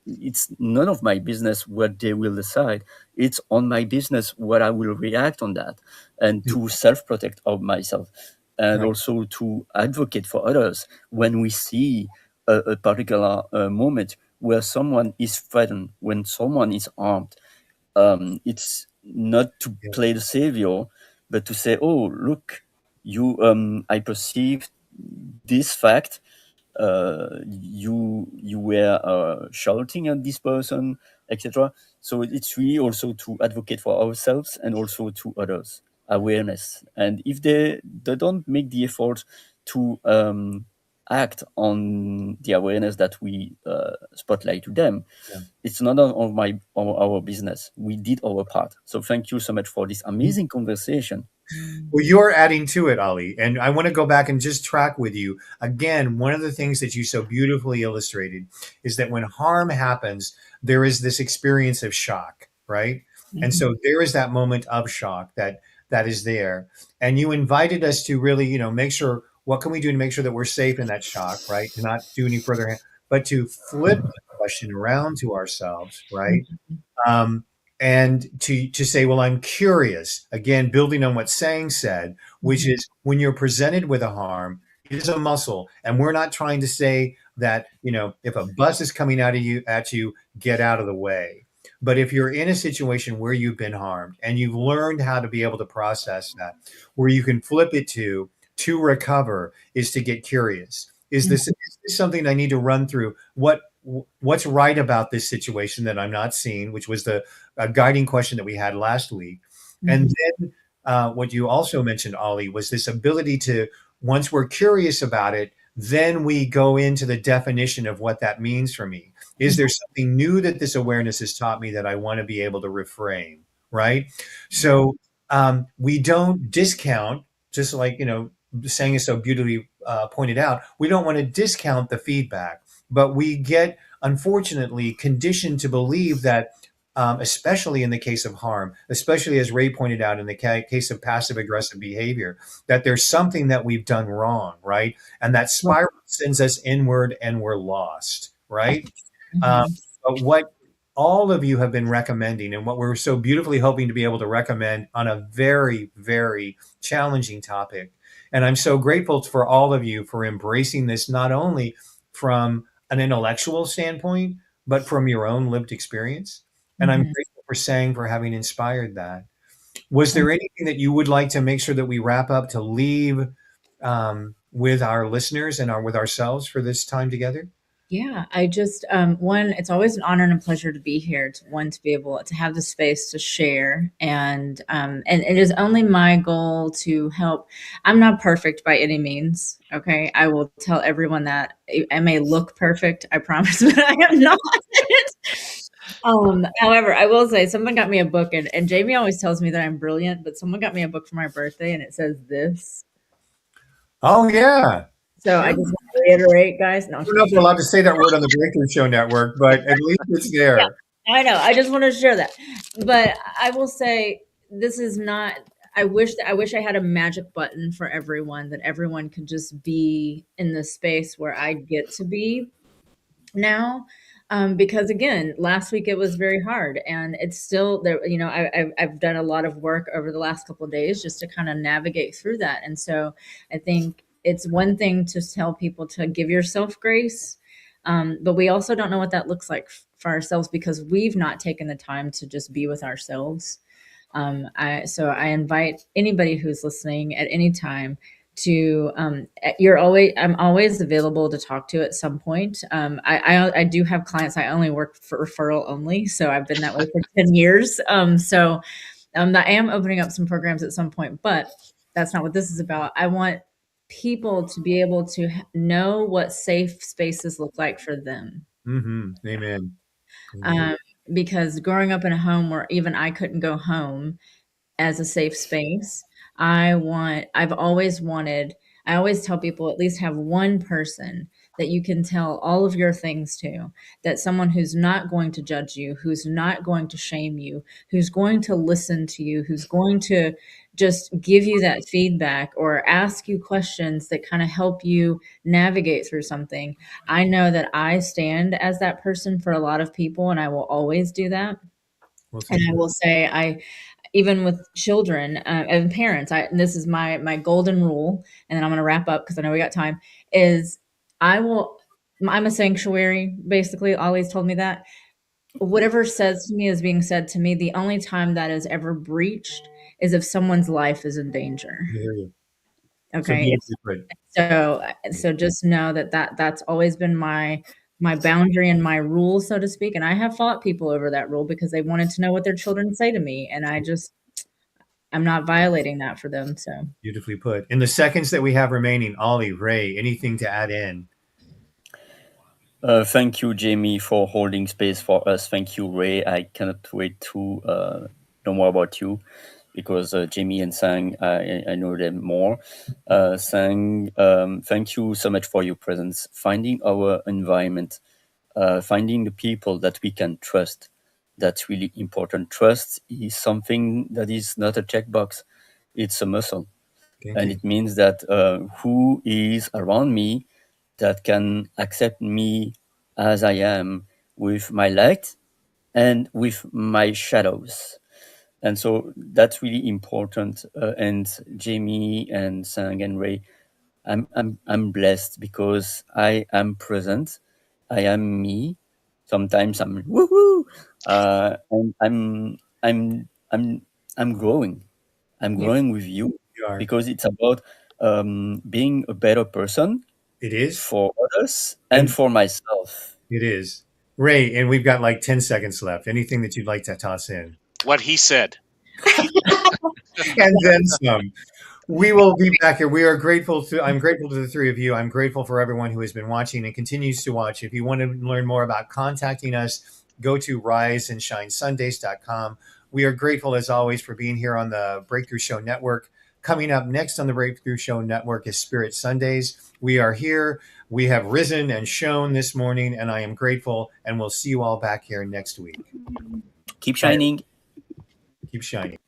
it's none of my business what they will decide. It's on my business what I will react on that, and to self-protect of myself, and Right. also to advocate for others when we see a particular moment where someone is threatened, when someone is armed. It's not to Yeah. play the savior, but to say, oh, look, I perceived this fact. You were shouting at this person, etc. So it's really also to advocate for ourselves and also to others, awareness. And if they don't make the effort to act on the awareness that we spotlight to them, Yeah. it's none of our business. We did our part. So thank you so much for this amazing conversation. Well, you're adding to it, Ali, and I want to go back and just track with you. Again, one of the things that you so beautifully illustrated is that when harm happens, there is this experience of shock, right? And so there is that moment of shock that is there. And you invited us to really, make sure what can we do to make sure that we're safe in that shock, right? To not do any further, but to flip the question around to ourselves, right? um, and to say, well, I'm curious. Again, building on what Sang said, which is when you're presented with a harm, it is a muscle, and we're not trying to say that if a bus is coming at you, get out of the way. But if you're in a situation where you've been harmed and you've learned how to be able to process that, where you can flip it to recover is to get curious. Is this something I need to run through? What's right about this situation that I'm not seeing, which was the guiding question that we had last week. And then what you also mentioned, Ollie, was this ability to, once we're curious about it, then we go into the definition of what that means for me. Is there something new that this awareness has taught me that I want to be able to reframe? Right. So we don't discount, just like, Sang is so beautifully pointed out, we don't want to discount the feedback, but we get, unfortunately, conditioned to believe that, especially in the case of harm, especially as Ray pointed out in the case of passive aggressive behavior, that there's something that we've done wrong, right? And that spiral sends us inward and we're lost, right? But what all of you have been recommending, and what we're so beautifully hoping to be able to recommend on a very, very challenging topic. And I'm so grateful for all of you for embracing this, not only from an intellectual standpoint, but from your own lived experience. And I'm grateful for Sang for having inspired that. Was there anything that you would like to make sure that we wrap up to leave with our listeners and with ourselves for this time together? Yeah, I just one, it's always an honor and a pleasure to be here, to be able to have the space to share, and it is only my goal to help. I'm not perfect by any means, okay? I will tell everyone that. I may look perfect, I promise, but I am not. However, I will say someone got me a book, and Jamie always tells me that I'm brilliant, but someone got me a book for my birthday and it says this. Oh, yeah. So I just want to reiterate, guys. No, I don't know if we're allowed to say that word on the Breakthrough Show Network, but at least it's there. yeah, I know. I just want to share that. But I will say this is not. I wish I had a magic button for everyone, that everyone could just be in the space where I get to be now. Because again, last week it was very hard, and it's still there. I've done a lot of work over the last couple of days just to kind of navigate through that. And so I think it's one thing to tell people to give yourself grace, but we also don't know what that looks like for ourselves, because we've not taken the time to just be with ourselves. I invite anybody who's listening at any time to, I'm always available to talk to at some point. I do have clients. I only work for referral only, so I've been that way for 10 years. I am opening up some programs at some point, but that's not what this is about. I want people to be able to know what safe spaces look like for them. Amen. Because growing up in a home where even I couldn't go home as a safe space, I've always wanted, I always tell people, at least have one person that you can tell all of your things to, that someone who's not going to judge you, who's not going to shame you, who's going to listen to you, who's going to just give you that feedback or ask you questions that kind of help you navigate through something. I know that I stand as that person for a lot of people, and I will always do that. And I will say, even with children and parents, and this is my golden rule, and then I'm going to wrap up because I know we got time, is I'm a sanctuary, basically. Always told me that. Whatever says to me is being said to me. The only time that is ever breached is if someone's life is in danger. Okay. So just know that's always been my boundary and my rule, so to speak. And I have fought people over that rule because they wanted to know what their children say to me. And I'm not violating that for them. So Beautifully put. In the seconds that we have remaining, Ollie, Ray, anything to add in? Thank you, Jamie, for holding space for us. Thank you, Ray. I cannot wait to know more about you, because Jamie and Sang, I know them more. Sang, thank you so much for your presence. Finding our environment, finding the people that we can trust, that's really important. Trust is something that is not a checkbox, it's a muscle. And it means that who is around me that can accept me as I am, with my light and with my shadows. And so that's really important. And Jamie and Sang and Ray, I'm blessed because I am present. I am me. Sometimes I'm woohoo, and I'm growing. I'm growing with you, because it's about being a better person It is? for others and for myself. It is. Ray, and we've got like 10 seconds left. Anything that you'd like to toss in? What he said. And then some. We will be back here. I'm grateful to the three of you. I'm grateful for everyone who has been watching and continues to watch. If you want to learn more about contacting us, go to RiseandShineSundays.com. We are grateful, as always, for being here on the Breakthrough Show Network. Coming up next on the Breakthrough Show Network is Spirit Sundays. We are here. We have risen and shone this morning, and I am grateful, and we'll see you all back here next week. Keep shining. Keep shining.